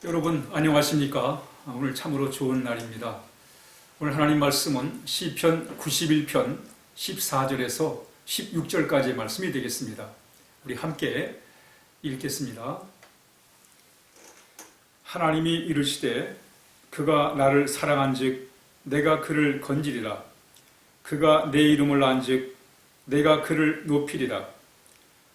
여러분 안녕하십니까? 오늘 참으로 좋은 날입니다. 오늘 하나님 말씀은 시편 91편 14절에서 16절까지의 말씀이 되겠습니다. 우리 함께 읽겠습니다. 하나님이 이르시되 그가 나를 사랑한즉 내가 그를 건지리라. 그가 내 이름을 안즉 내가 그를 높이리라.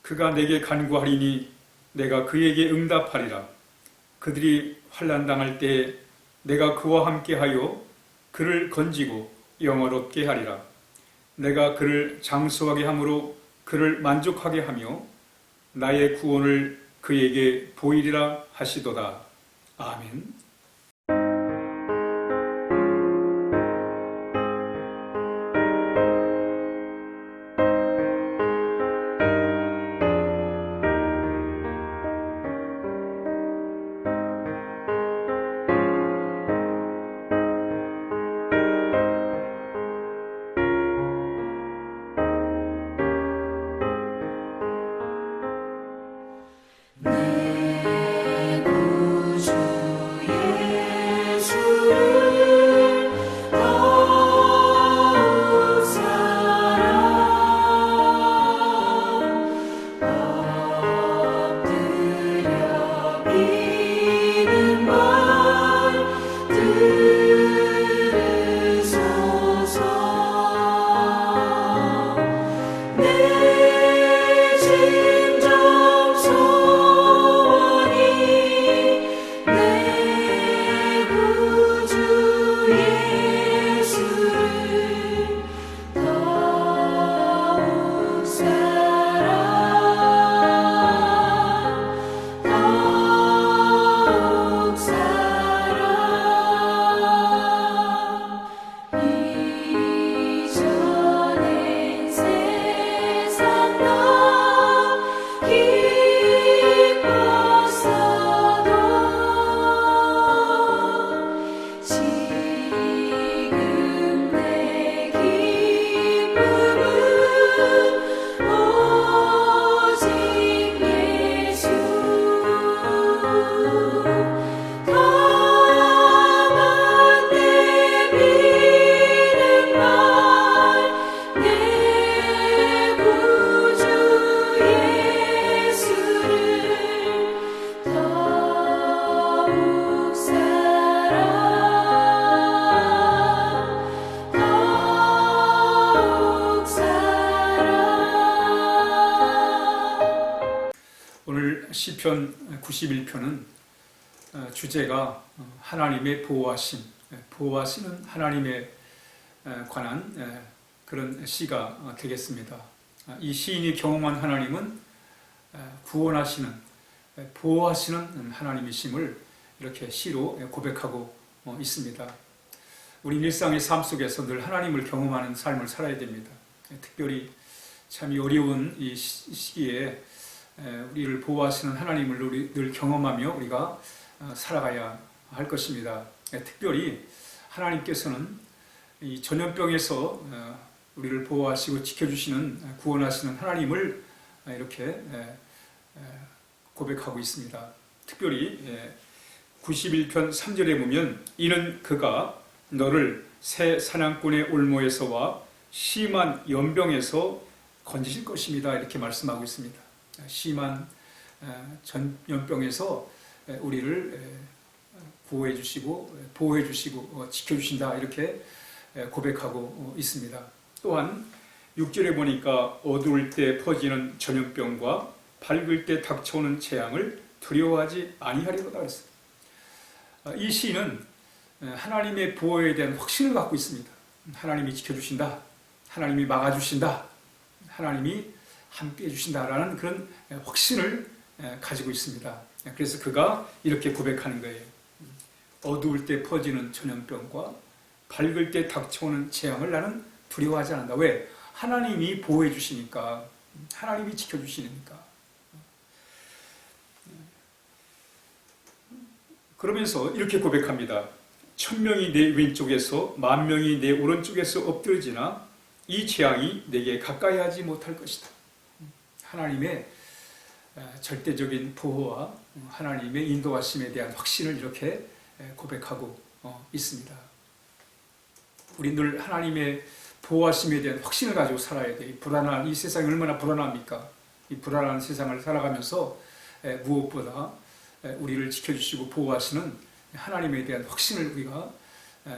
그가 내게 간구하리니 내가 그에게 응답하리라. 그들이 환난 당할 때에 내가 그와 함께하여 그를 건지고 영화롭게 하리라. 내가 그를 장수하게 함으로 그를 만족하게 하며 나의 구원을 그에게 보이리라 하시도다. 아멘. 시편 91편은 주제가 하나님의 보호하심, 보호하시는 하나님에 관한 그런 시가 되겠습니다. 이 시인이 경험한 하나님은 구원하시는, 보호하시는 하나님이심을 이렇게 시로 고백하고 있습니다. 우리 일상의 삶 속에서 늘 하나님을 경험하는 삶을 살아야 됩니다. 특별히 참 어려운 이 시기에 우리를 보호하시는 하나님을 늘 경험하며 우리가 살아가야 할 것입니다. 특별히 하나님께서는 이 전염병에서 우리를 보호하시고 지켜주시는, 구원하시는 하나님을 이렇게 고백하고 있습니다. 특별히 91편 3절에 보면 이는 그가 너를 새 사냥꾼의 올무에서와 심한 연병에서 건지실 것입니다. 이렇게 말씀하고 있습니다. 심한 전염병에서 우리를 구호해 주시고 보호해 주시고 지켜주신다 이렇게 고백하고 있습니다. 또한 6절에 보니까 어두울 때 퍼지는 전염병과 밝을 때 닥쳐오는 재앙을 두려워하지 아니하리로다 그랬습니다. 이 시인은 하나님의 보호에 대한 확신을 갖고 있습니다. 하나님이 지켜주신다, 하나님이 막아주신다, 하나님이 함께 해주신다라는 그런 확신을 가지고 있습니다. 그래서 그가 이렇게 고백하는 거예요. 어두울 때 퍼지는 전염병과 밝을 때 닥쳐오는 재앙을 나는 두려워하지 않는다. 왜? 하나님이 보호해 주시니까, 하나님이 지켜주시니까. 그러면서 이렇게 고백합니다. 1000명이 내 왼쪽에서 10,000명이 내 오른쪽에서 엎드러지나 이 재앙이 내게 가까이 하지 못할 것이다. 하나님의 절대적인 보호와 하나님의 인도하심에 대한 확신을 이렇게 고백하고 있습니다. 우리 늘 하나님의 보호하심에 대한 확신을 가지고 살아야 돼. 불안한 이 세상이 얼마나 불안합니까? 이 불안한 세상을 살아가면서 무엇보다 우리를 지켜주시고 보호하시는 하나님에 대한 확신을 우리가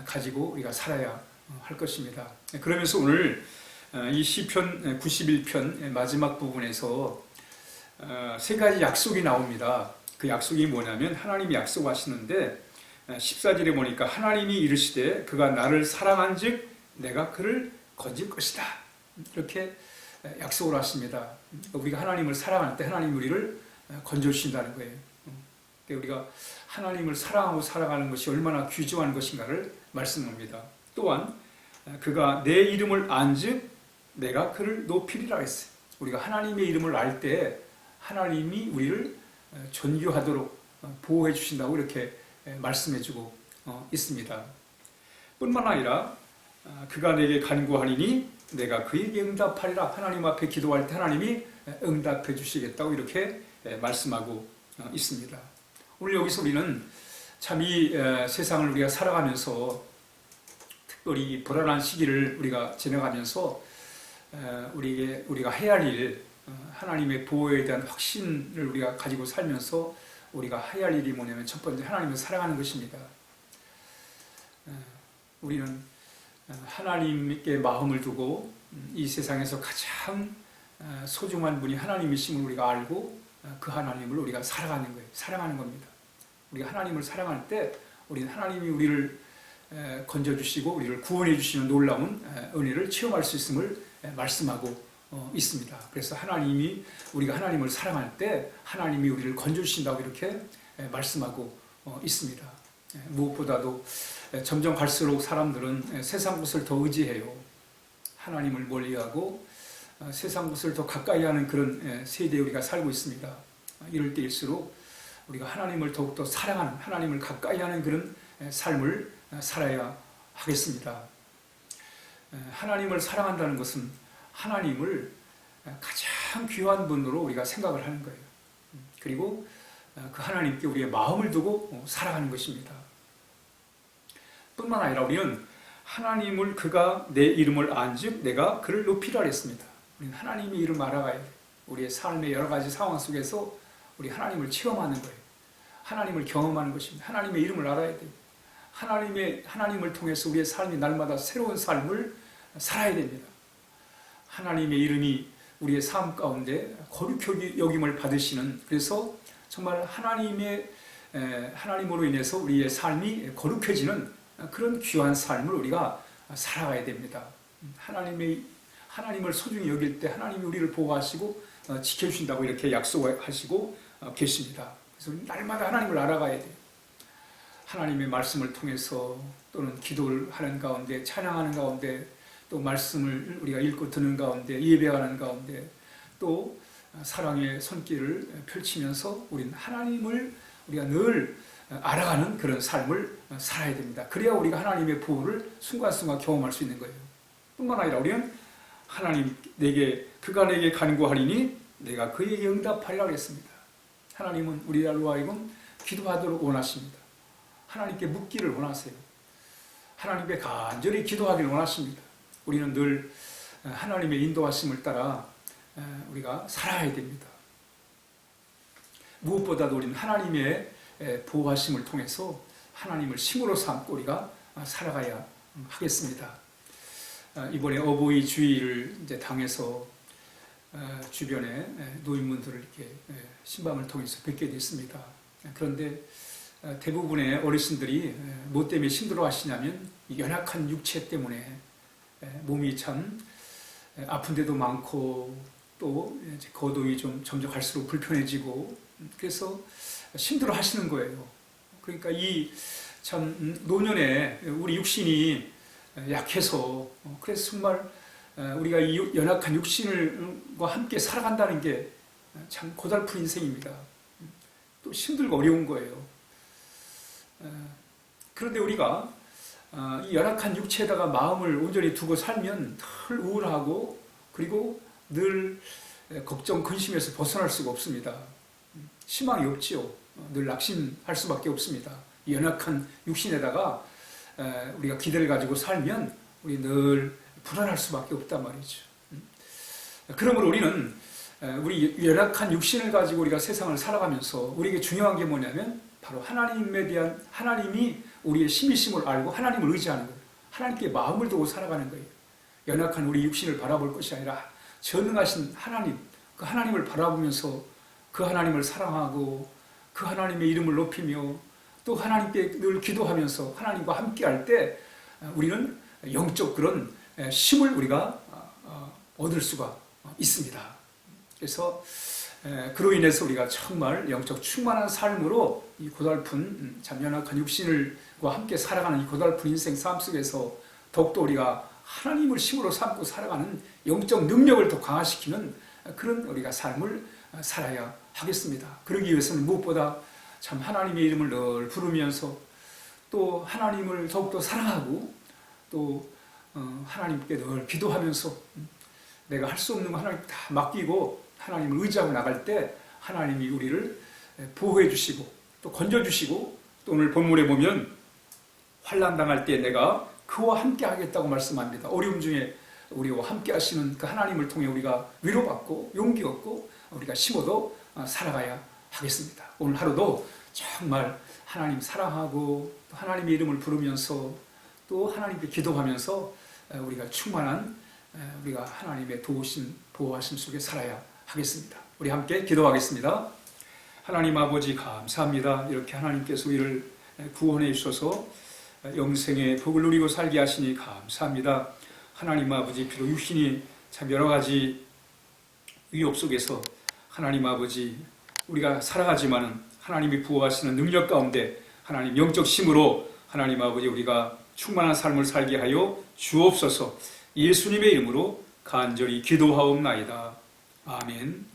가지고 우리가 살아야 할 것입니다. 그러면서 오늘 이 시편 91편 마지막 부분에서 세 가지 약속이 나옵니다. 그 약속이 뭐냐면 하나님이 약속하시는데 14절에 보니까 하나님이 이르시되 그가 나를 사랑한 즉 내가 그를 건질 것이다. 이렇게 약속을 하십니다. 우리가 하나님을 사랑할 때 하나님 우리를 건져주신다는 거예요. 우리가 하나님을 사랑하고 살아가는 것이 얼마나 귀중한 것인가를 말씀합니다. 또한 그가 내 이름을 안즉 내가 그를 높이리라 했어요. 우리가 하나님의 이름을 알 때 하나님이 우리를 존귀하도록 보호해 주신다고 이렇게 말씀해주고 있습니다. 뿐만 아니라 그가 내게 간구하니니 내가 그에게 응답하리라. 하나님 앞에 기도할 때 하나님이 응답해 주시겠다고 이렇게 말씀하고 있습니다. 오늘 여기서 우리는 참 이 세상을 우리가 살아가면서 특별히 불안한 시기를 우리가 지나가면서 우리가 해야 할 일, 하나님의 보호에 대한 확신을 우리가 가지고 살면서 우리가 해야 할 일이 뭐냐면 첫 번째 하나님을 사랑하는 것입니다. 우리는 하나님께 마음을 두고 이 세상에서 가장 소중한 분이 하나님이심을 우리가 알고 그 하나님을 우리가 살아가는 거예요. 사랑하는 겁니다. 우리가 하나님을 사랑할 때 우리는 하나님이 우리를 건져주시고 우리를 구원해 주시는 놀라운 은혜를 체험할 수 있음을 말씀하고 있습니다. 그래서 하나님이 우리가 하나님을 사랑할 때 하나님이 우리를 건져주신다고 이렇게 말씀하고 있습니다. 무엇보다도 점점 갈수록 사람들은 세상 것을 더 의지해요. 하나님을 멀리하고 세상 것을 더 가까이 하는 그런 세대에 우리가 살고 있습니다. 이럴 때일수록 우리가 하나님을 더욱더 사랑하는, 하나님을 가까이 하는 그런 삶을 살아야 하겠습니다. 하나님을 사랑한다는 것은 하나님을 가장 귀한 분으로 우리가 생각을 하는 거예요. 그리고 그 하나님께 우리의 마음을 두고 살아가는 것입니다. 뿐만 아니라 우리는 하나님을 그가 내 이름을 안즉 내가 그를 높이라 했습니다. 우리는 하나님의 이름을 알아가야 돼요. 우리의 삶의 여러 가지 상황 속에서 우리 하나님을 체험하는 거예요. 하나님을 경험하는 것입니다. 하나님의 이름을 알아야 돼요. 하나님을 통해서 우리의 삶이 날마다 새로운 삶을 살아야 됩니다. 하나님의 이름이 우리의 삶 가운데 거룩히 여김을 받으시는, 그래서 정말 하나님으로 인해서 우리의 삶이 거룩해지는 그런 귀한 삶을 우리가 살아가야 됩니다. 하나님을 소중히 여길 때 하나님이 우리를 보호하시고 지켜주신다고 이렇게 약속하시고 계십니다. 그래서 날마다 하나님을 알아가야 돼요. 하나님의 말씀을 통해서 또는 기도를 하는 가운데, 찬양하는 가운데, 또 말씀을 우리가 읽고 듣는 가운데, 예배하는 가운데, 또 사랑의 손길을 펼치면서 우리는 하나님을 우리가 늘 알아가는 그런 삶을 살아야 됩니다. 그래야 우리가 하나님의 보호를 순간순간 경험할 수 있는 거예요. 뿐만 아니라 우리는 하나님 그가 내게 간구하리니 내가 그에게 응답하리라 그랬습니다. 하나님은 우리로 하여금 기도하도록 원하십니다. 하나님께 묻기를 원하세요. 하나님께 간절히 기도하기를 원하십니다. 우리는 늘 하나님의 인도하심을 따라 우리가 살아야 됩니다. 무엇보다도 우리는 하나님의 보호하심을 통해서 하나님을 힘으로 삼고 우리가 살아가야 하겠습니다. 이번에 어버이 주일을 이제 당해서 주변에 노인분들을 이렇게 신방을 통해서 뵙게 됐습니다. 그런데 대부분의 어르신들이 뭐 때문에 힘들어 하시냐면 연약한 육체 때문에 몸이 참 아픈 데도 많고 또 거동이 좀 점점 갈수록 불편해지고 그래서 힘들어 하시는 거예요. 그러니까 이 참 노년에 우리 육신이 약해서 그래서 정말 우리가 이 연약한 육신과 함께 살아간다는 게 참 고달픈 인생입니다. 또 힘들고 어려운 거예요. 그런데 우리가 이 연약한 육체에다가 마음을 온전히 두고 살면 늘 우울하고 그리고 늘 걱정, 근심에서 벗어날 수가 없습니다. 희망이 없지요. 늘 낙심할 수밖에 없습니다. 연약한 육신에다가 우리가 기대를 가지고 살면 우리 늘 불안할 수밖에 없단 말이죠. 그러므로 우리는 우리 연약한 육신을 가지고 우리가 세상을 살아가면서 우리에게 중요한 게 뭐냐면 바로 하나님에 대한, 하나님이 우리의 힘이심을 알고 하나님을 의지하는 거예요. 하나님께 마음을 두고 살아가는 거예요. 연약한 우리 육신을 바라볼 것이 아니라 전능하신 하나님, 그 하나님을 바라보면서 그 하나님을 사랑하고 그 하나님의 이름을 높이며 또 하나님께 늘 기도하면서 하나님과 함께 할 때 우리는 영적 그런 힘을 우리가 얻을 수가 있습니다. 그래서 그로 인해서 우리가 정말 영적 충만한 삶으로 이 고달픈 참 연약한 육신과 함께 살아가는 이 고달픈 인생 삶 속에서 더욱더 우리가 하나님을 힘으로 삼고 살아가는 영적 능력을 더 강화시키는 그런 우리가 삶을 살아야 하겠습니다. 그러기 위해서는 무엇보다 참 하나님의 이름을 늘 부르면서 또 하나님을 더욱더 사랑하고 또 하나님께 늘 기도하면서 내가 할 수 없는 거 하나님 다 맡기고 하나님을 의지하고 나갈 때 하나님이 우리를 보호해 주시고 또 건져 주시고 또 오늘 본문에 보면 환난 당할 때 내가 그와 함께 하겠다고 말씀합니다. 어려움 중에 우리와 함께 하시는 그 하나님을 통해 우리가 위로받고 용기 얻고 우리가 힘어도 살아가야 하겠습니다. 오늘 하루도 정말 하나님 사랑하고 또 하나님의 이름을 부르면서 또 하나님께 기도하면서 우리가 충만한 우리가 하나님의 도우심, 보호하심 속에 살아야 하겠습니다. 우리 함께 기도하겠습니다. 하나님 아버지 감사합니다. 이렇게 하나님께서 우리를 구원해 주셔서 영생의 복을 누리고 살게 하시니 감사합니다. 하나님 아버지 비록 육신이 참 여러 가지 위협 속에서 하나님 아버지 우리가 살아가지만은 하나님이 부어하시는 능력 가운데 하나님 영적 힘으로 하나님 아버지 우리가 충만한 삶을 살게 하여 주옵소서. 예수님의 이름으로 간절히 기도하옵나이다. 아멘.